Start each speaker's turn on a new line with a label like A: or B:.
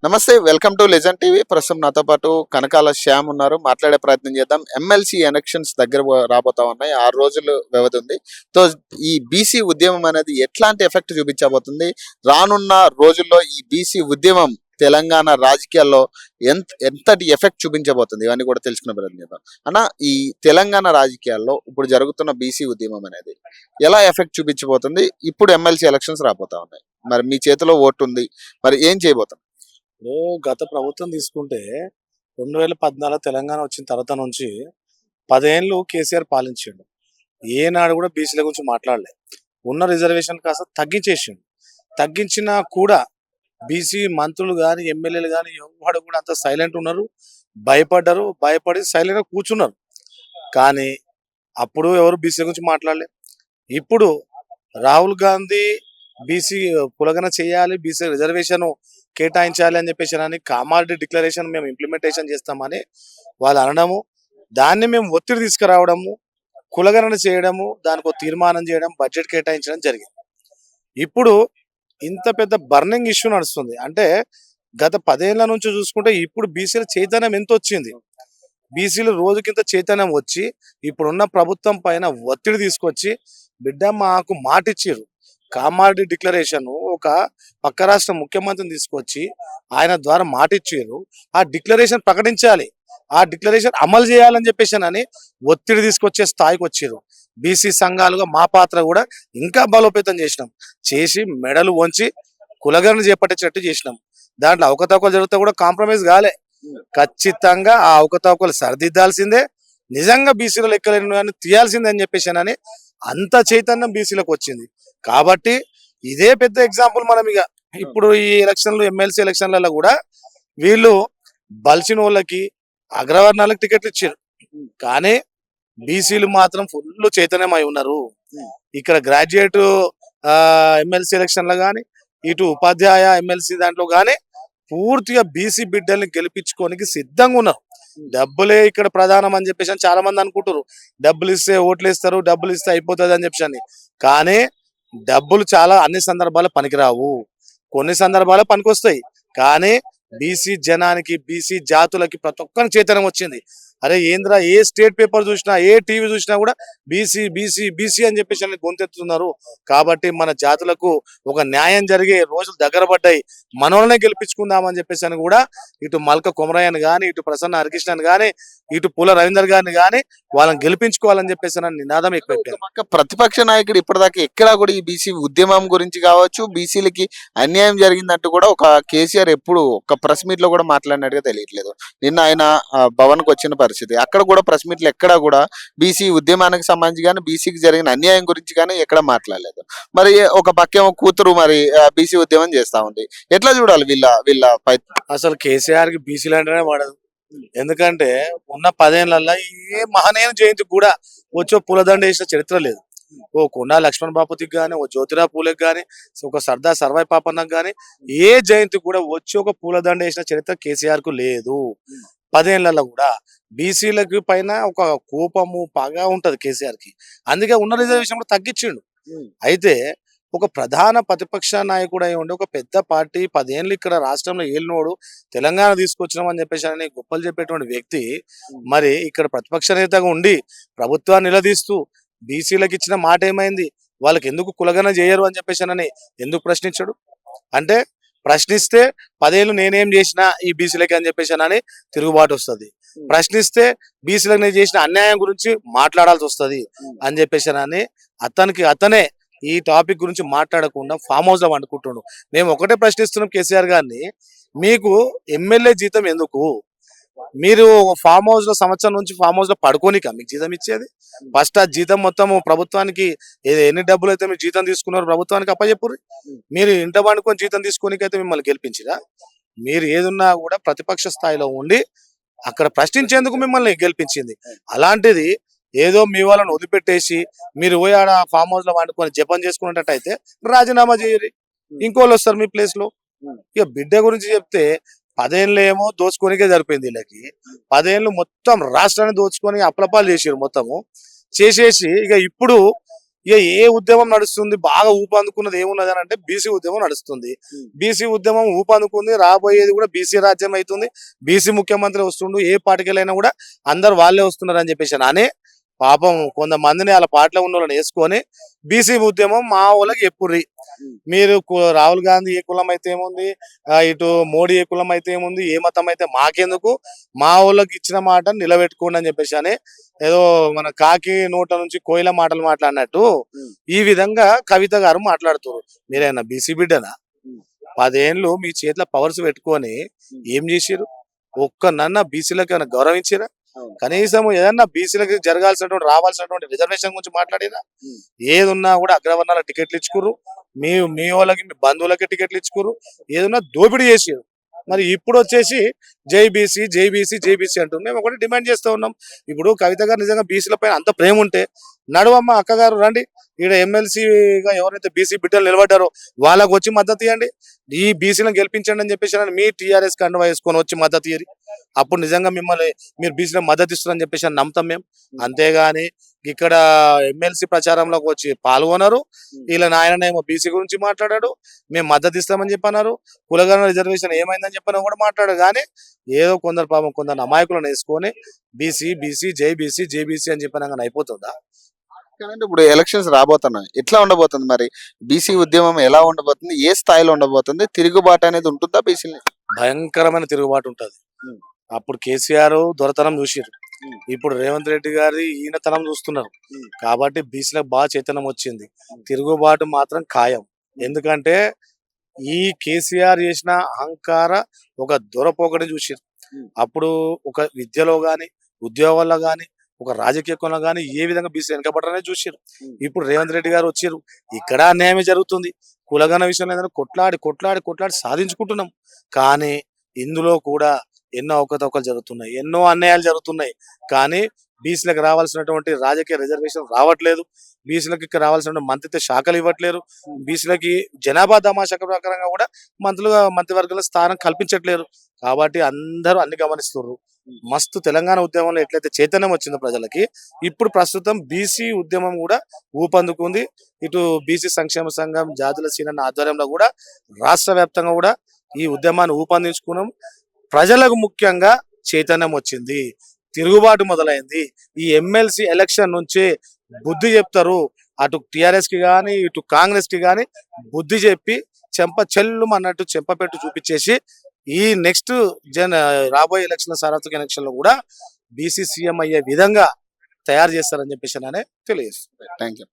A: నమస్తే. Welcome to legend TV. ప్రస్తుతం నాతో పాటు కనకాల శ్యామ్ ఉన్నారు. మాట్లాడే ప్రయత్నం చేద్దాం. ఎమ్మెల్సీ ఎలక్షన్స్ దగ్గర రాబోతా ఉన్నాయి. 6 రోజులు వ్యవధి ఉంది. సో ఈ బీసీ ఉద్యమం అనేది ఎట్లాంటి ఎఫెక్ట్ చూపించబోతుంది? రానున్న రోజుల్లో ఈ బీసీ ఉద్యమం తెలంగాణ రాజకీయాల్లో ఎంతటి ఎఫెక్ట్ చూపించబోతుంది? ఇవన్నీ కూడా తెలుసుకునే ప్రయత్నం చేద్దాం. అన్న, ఈ తెలంగాణ రాజకీయాల్లో ఇప్పుడు జరుగుతున్న బీసీ ఉద్యమం అనేది ఎలా ఎఫెక్ట్ చూపించబోతుంది? ఇప్పుడు ఎమ్మెల్సీ ఎలక్షన్స్ రాబోతా ఉన్నాయి. మరి మీ చేతిలో ఓటు ఉంది, మరి ఏం చేయబోతుంది?
B: గత ప్రభుత్వం తీసుకుంటే 2014 తెలంగాణ వచ్చిన తర్వాత నుంచి 10 ఏళ్ళు కేసీఆర్ పాలించిండు. ఏనాడు కూడా బీసీల గురించి మాట్లాడలే. ఉన్న రిజర్వేషన్ కాస్త తగ్గించేసిండు. తగ్గించినా కూడా బీసీ మంత్రులు కానీ ఎమ్మెల్యేలు కానీ ఎవరు కూడా అంత సైలెంట్ ఉన్నారు. భయపడి సైలెంట్గా కూర్చున్నారు. కానీ అప్పుడు ఎవరు బీసీల గురించి మాట్లాడలే. ఇప్పుడు రాహుల్ గాంధీ బీసీ కులగన చేయాలి, బీసీ రిజర్వేషన్ కేటాయించాలి అని చెప్పేసి అని కామారెడ్డి డిక్లరేషన్ మేము ఇంప్లిమెంటేషన్ చేస్తామని వాళ్ళు అనడము, దాన్ని మేము ఒత్తిడి తీసుకురావడము, కులగణన చేయడము, దానికి ఒక తీర్మానం చేయడం, బడ్జెట్ కేటాయించడం జరిగింది. ఇప్పుడు ఇంత పెద్ద బర్నింగ్ ఇష్యూ నడుస్తుంది. అంటే గత 10 ఏళ్ల నుంచి చూసుకుంటే ఇప్పుడు బీసీల చైతన్యం ఎంత వచ్చింది. బీసీలు రోజుకింత చైతన్యం వచ్చి ఇప్పుడున్న ప్రభుత్వం పైన ఒత్తిడి తీసుకొచ్చి, బిడ్డ మాకు మాటిచ్చిర్రు, కామారెడ్డి డిక్లరేషన్ ఒక పక్క రాష్ట్ర ముఖ్యమంత్రిని తీసుకొచ్చి ఆయన ద్వారా మాటిచ్చారు, ఆ డిక్లరేషన్ ప్రకటించాలి, ఆ డిక్లరేషన్ అమలు చేయాలని చెప్పేసి అని ఒత్తిడి తీసుకొచ్చే స్థాయికి వచ్చారు. బీసీ సంఘాలుగా మా పాత్ర కూడా ఇంకా బలోపేతం చేసి మెడలు వంచి కులగణన చేపట్టించినట్టు చేసినాం. దాంట్లో అవకతవకలు జరిగితే కూడా కాంప్రమైజ్ కాలే. ఖచ్చితంగా ఆ అవకతవకలు సరిదిద్దాల్సిందే, నిజంగా బీసీలో లెక్కలేని కానీ తీయాల్సిందే అని చెప్పేసి అని అంత చైతన్యం బీసీలకు వచ్చింది. కాబట్టి ఇదే పెద్ద ఎగ్జాంపుల్. మనం ఇక ఇప్పుడు ఈ ఎలక్షన్లు, ఎమ్మెల్సీ ఎలక్షన్లలో కూడా వీళ్ళు బలిసిన వాళ్ళకి, అగ్రవర్ణాలకు టికెట్లు ఇచ్చారు. కానీ బీసీలు మాత్రం ఫుల్ చైతన్యమై ఉన్నారు. ఇక్కడ గ్రాడ్యుయేట్ ఎమ్మెల్సీ ఎలక్షన్లో కానీ, ఇటు ఉపాధ్యాయ ఎమ్మెల్సీ దాంట్లో కానీ పూర్తిగా బీసీ బిడ్డల్ని గెలిపించుకోనికి సిద్ధంగా ఉన్నారు. డబ్బులే ఇక్కడ ప్రధానం అని చెప్పేసి చాలా మంది అనుకుంటారు. డబ్బులు ఇస్తే ఓట్లు ఇస్తారు, డబ్బులు ఇస్తే అయిపోతుంది అని చెప్పేసి. కానీ డబ్బులు చాలా అన్ని సందర్భాలు పనికిరావు, కొన్ని సందర్భాలు పనికొస్తాయి. కానీ బీసీ జనానికి, బీసీ జాతులకి ప్రతి ఒక్కరి చైతన్యం వచ్చింది. అరే ఏంద్రా, ఏ స్టేట్ పేపర్ చూసినా, ఏ టీవీ చూసినా కూడా బీసీ బీసీ బీసీ అని చెప్పేసి గొంతెత్తుతున్నారు. కాబట్టి మన జాతులకు ఒక న్యాయం జరిగే రోజులు దగ్గర పడ్డాయి, మనోళ్ళనే గెలిపించుకుందామని చెప్పేసి అని కూడా ఇటు మల్క కొమరయ్యని కానీ, ఇటు ప్రసన్న హరికృష్ణని కానీ, ఇటు పూల రవీందర్ గారిని కానీ వాళ్ళని గెలిపించుకోవాలని చెప్పేసి నినాదం ఎక్కువ.
A: ప్రతిపక్ష నాయకుడు ఇప్పటిదాకా ఎక్కడా కూడా ఈ బీసీ ఉద్యమం గురించి కావచ్చు, బీసీలకి అన్యాయం జరిగిందంటూ కూడా ఒక కేసీఆర్ ఎప్పుడు ఒక ప్రెస్ మీట్ లో కూడా మాట్లాడినట్టుగా తెలియట్లేదు. నిన్న ఆయన భవన్ కు వచ్చిన పరిస్థితి, అక్కడ కూడా ప్రెస్ మీట్లు ఎక్కడా కూడా బీసీ ఉద్యమానికి సంబంధించి కానీ, బీసీకి జరిగిన అన్యాయం గురించి కానీ ఎక్కడ మాట్లాడలేదు. మరి ఒక పక్కేమో కూతురు మరి బీసీ ఉద్యమం చేస్తా ఉంది. ఎట్లా చూడాలి వీళ్ళ
B: అసలు కేసీఆర్ కి బీసీలు అంటేనే వాడదు. ఎందుకంటే ఉన్న 10 ఏళ్లలో ఏ మహనీయ జయంతికి కూడా వచ్చో పూలదండ వేసిన చరిత్ర లేదు. ఓ కొండా లక్ష్మణ్ బాపతికి కానీ, ఓ జ్యోతిరావు పూలకి కానీ, ఒక సర్దార్ సర్వాయి పాపన్నకు కానీ ఏ జయంతికి కూడా వచ్చి ఒక పూలదండ వేసిన చరిత్ర కేసీఆర్ కు లేదు. 10 ఏళ్లలో కూడా బీసీలకి పైన ఒక కోపము, పగ ఉంటది కేసీఆర్ కి. అందుకే ఉన్న రిజర్వేషన్ కూడా తగ్గించిండు. అయితే ఒక ప్రధాన ప్రతిపక్ష నాయకుడు అయి ఉండి, ఒక పెద్ద పార్టీ 10 ఏళ్ళు ఇక్కడ రాష్ట్రంలో ఏలినోడు, తెలంగాణ తీసుకొచ్చినాం అని చెప్పేసి అని గొప్పలు చెప్పేటువంటి వ్యక్తి మరి ఇక్కడ ప్రతిపక్ష నేతగా ఉండి ప్రభుత్వాన్ని నిలదీస్తూ బీసీలకు ఇచ్చిన మాట ఏమైంది, వాళ్ళకి ఎందుకు కులగన చేయరు అని చెప్పేసి అని ఎందుకు ప్రశ్నించాడు? అంటే ప్రశ్నిస్తే 10 ఏళ్ళు నేనేం చేసినా ఈ బీసీలకి అని చెప్పేసి అని తిరుగుబాటు వస్తుంది. ప్రశ్నిస్తే బీసీలకు నేను చేసిన అన్యాయం గురించి మాట్లాడాల్సి వస్తుంది అని చెప్పేసి అని అతనే ఈ టాపిక్ గురించి మాట్లాడకుండా ఫామ్ హౌస్ లో వండుకుంటుండు. మేము ఒకటే ప్రశ్నిస్తున్నాం కేసీఆర్ గారిని, మీకు ఎమ్మెల్యే జీతం ఎందుకు? మీరు ఫామ్ హౌస్ లో సంవత్సరం నుంచి ఫామ్ హౌస్ లో పడుకోనిక మీకు జీతం ఇచ్చేది? ఫస్ట్ ఆ జీతం మొత్తం ప్రభుత్వానికి, ఎన్ని డబ్బులు అయితే మీరు జీతం తీసుకున్నారు ప్రభుత్వానికి అప్పచెప్పుర్రి. మీరు ఇంట పండుకొని జీతం తీసుకోనికైతే మిమ్మల్ని గెలిపించిరా? మీరు ఏదున్నా కూడా ప్రతిపక్ష స్థాయిలో ఉండి అక్కడ ప్రశ్నించేందుకు మిమ్మల్ని గెలిపించింది. అలాంటిది ఏదో మీ వాళ్ళని వదిలిపెట్టేసి మీరు పోయి ఆడ ఫామ్ హౌస్ లో వండుకొని జపం చేసుకున్నట్టయితే రాజీనామా చేయరు, ఇంకోళ్ళు వస్తారు మీ ప్లేస్ లో. ఇక బిడ్డ గురించి చెప్తే 10 ఏళ్ళు ఏమో దోచుకోనికే సరిపోయింది వీళ్ళకి. 10 ఏళ్ళు మొత్తం రాష్ట్రాన్ని దోచుకొని అప్లపాలు చేసారు మొత్తము చేసేసి. ఇక ఇప్పుడు ఇక ఏ ఉద్యమం నడుస్తుంది బాగా ఊపందుకున్నది ఏమున్నది అని అంటే బీసీ ఉద్యమం నడుస్తుంది. బీసీ ఉద్యమం ఊపందుకుంది, రాబోయేది కూడా బీసీ రాజ్యం అవుతుంది. బీసీ ముఖ్యమంత్రి వస్తుండు, ఏ పార్టీకెళ్ళైనా కూడా అందరు వాళ్ళే వస్తున్నారు అని చెప్పేసి అని పాపం కొంతమందిని వాళ్ళ పార్టీలో ఉన్న వాళ్ళని వేసుకొని బీసీ ఉద్యమం మా వాళ్ళకి ఎప్పుర్రి. మీరు రాహుల్ గాంధీ ఏ కులం అయితే ఏముంది, ఇటు మోడీ ఏ కులం అయితే ఏముంది, ఏ మతం అయితే మాకెందుకు, మా వాళ్ళకి ఇచ్చిన మాట నిలబెట్టుకోండి అని చెప్పేసి అని ఏదో మన కాకి నోట నుంచి కోయిల మాటలు మాట్లాడినట్టు ఈ విధంగా కవిత గారు మాట్లాడుతున్నారు. మీరేనా బీసీ బిడ్డనా? 10 ఏళ్ళు మీ చేతిలో పవర్స్ పెట్టుకొని ఏం చేసిరు? ఒక్కనన్నా బీసీలకు ఏమైనా గౌరవించిరా? కనీసం ఏదన్నా బీసీలకు జరగాల్సినటువంటి రావాల్సినటువంటి రిజర్వేషన్ గురించి మాట్లాడినా? ఏది ఉన్నా కూడా అగ్రవర్ణాల టికెట్లు ఇచ్చుకుర్రు, మీ మీ వాళ్ళకి మీ బంధువులకి టికెట్లు ఇచ్చుకుర్రు, ఏదన్నా దోపిడీ చేసిరు. మరి ఇప్పుడు వచ్చేసి జై బీసీ జై బీసీ జై బీసీ అంటున్నాం. మేము ఒకటి డిమాండ్ చేస్తూ ఉన్నాం. ఇప్పుడు కవిత గారు నిజంగా బీసీల పైన అంత ప్రేమ ఉంటే నడువమ్మ అక్కగారు రండి, ఈడ ఎమ్మెల్సీగా ఎవరైతే బీసీ బిడ్డలు నిలబడ్డారో వాళ్ళకు వచ్చి మద్దతు ఇవ్వండి, ఈ బీసీలను గెలిపించండి అని చెప్పేసి మీ టీఆర్ఎస్ కండువా వేసుకొని వచ్చి మద్దతు ఇయ్యరి. అప్పుడు నిజంగా మిమ్మల్ని మీరు బీసీలకు మద్దతు ఇస్తున్నారని చెప్పేసి నమ్ముతాం మేము. అంతేగాని ఇక్కడ ఎమ్మెల్సీ ప్రచారంలోకి వచ్చి పాల్గొనరు, వీళ్ళ నాయననేమో బీసీ గురించి మాట్లాడాడు, మేము మద్దతు ఇస్తామని చెప్పన్నారు, కులగణ రిజర్వేషన్ ఏమైందని చెప్పినా కూడా మాట్లాడారు. కానీ ఏదో కొందరు పాపం కొందరు అమాయకులను వేసుకొని బీసీ బీసీ జై బీసీ అని చెప్పినా కానీ అయిపోతుందా?
A: కానీ ఇప్పుడు ఎలక్షన్స్ రాబోతున్నాయి, ఎట్లా ఉండబోతుంది మరి? బీసీ ఉద్యమం ఎలా ఉండబోతుంది, ఏ స్థాయిలో ఉండబోతుంది, తిరుగుబాటు అనేది ఉంటుందా బీసీని?
B: భయంకరమైన తిరుగుబాటు ఉంటది. అప్పుడు కేసీఆర్ దొరతనం చూసిరు, ఇప్పుడు రేవంత్ రెడ్డి గారి ఈయనతనం చూస్తున్నారు. కాబట్టి బీసీలకు బాగా చైతన్యం వచ్చింది. తిరుగుబాటు మాత్రం ఖాయం. ఎందుకంటే ఈ కేసీఆర్ చేసిన అహంకార ఒక దొరపోకటి చూసిరు. అప్పుడు ఒక విద్యలో గాని, ఉద్యోగాల్లో గాని, ఒక రాజకీయంలో గాని ఏ విధంగా బీసీ వెనకబడ్డారనే చూసిరు. ఇప్పుడు రేవంత్ రెడ్డి గారు వచ్చిరు, ఇక్కడ అన్యాయమే జరుగుతుంది. కులగణ విషయంలో ఏదైనా కొట్లాడి సాధించుకుంటున్నాం. కానీ ఇందులో కూడా ఎన్నో అవకతవకలు జరుగుతున్నాయి, ఎన్నో అన్యాయాలు జరుగుతున్నాయి. కానీ బీసీలకు రావాల్సినటువంటి రాజకీయ రిజర్వేషన్ రావట్లేదు, బీసీలకు రావాల్సిన మంత్రిత్వ శాఖలు ఇవ్వట్లేరు, బీసీలకి జనాభా తమాషా ప్రకారంగా కూడా మంత్రివర్గాల స్థానం కల్పించట్లేరు. కాబట్టి అందరూ అన్ని గమనిస్తున్నారు. మస్తు తెలంగాణ ఉద్యమంలో ఎట్లయితే చైతన్యం వచ్చిందో ప్రజలకి, ఇప్పుడు ప్రస్తుతం బీసీ ఉద్యమం కూడా ఊపందుకుంది. ఇటు బీసీ సంక్షేమ సంఘం జాతుల సీనన్న ఆధ్వర్యంలో కూడా రాష్ట్ర వ్యాప్తంగా కూడా ఈ ఉద్యమాన్ని ఊపందించుకున్నాం. ప్రజలకు ముఖ్యంగా చైతన్యం వచ్చింది, తిరుగుబాటు మొదలైంది. ఈ ఎమ్మెల్సీ ఎలక్షన్ నుంచి బుద్ధి చెప్తారు, అటు టిఆర్ఎస్ కి గాని ఇటు కాంగ్రెస్ కి గాని బుద్ధి చెప్పి చెంప చెల్లు అన్నట్టు చెంపపెట్టు చూపించేసి ఈ నెక్స్ట్ రాబోయే ఎలక్షన్ సార్వత్రిక ఎలక్షన్ లో కూడా బీసీ సీఎం అయ్యే విధంగా తయారు చేస్తారని చెప్పేసి తెలియజేస్తుంది.
A: Thank you.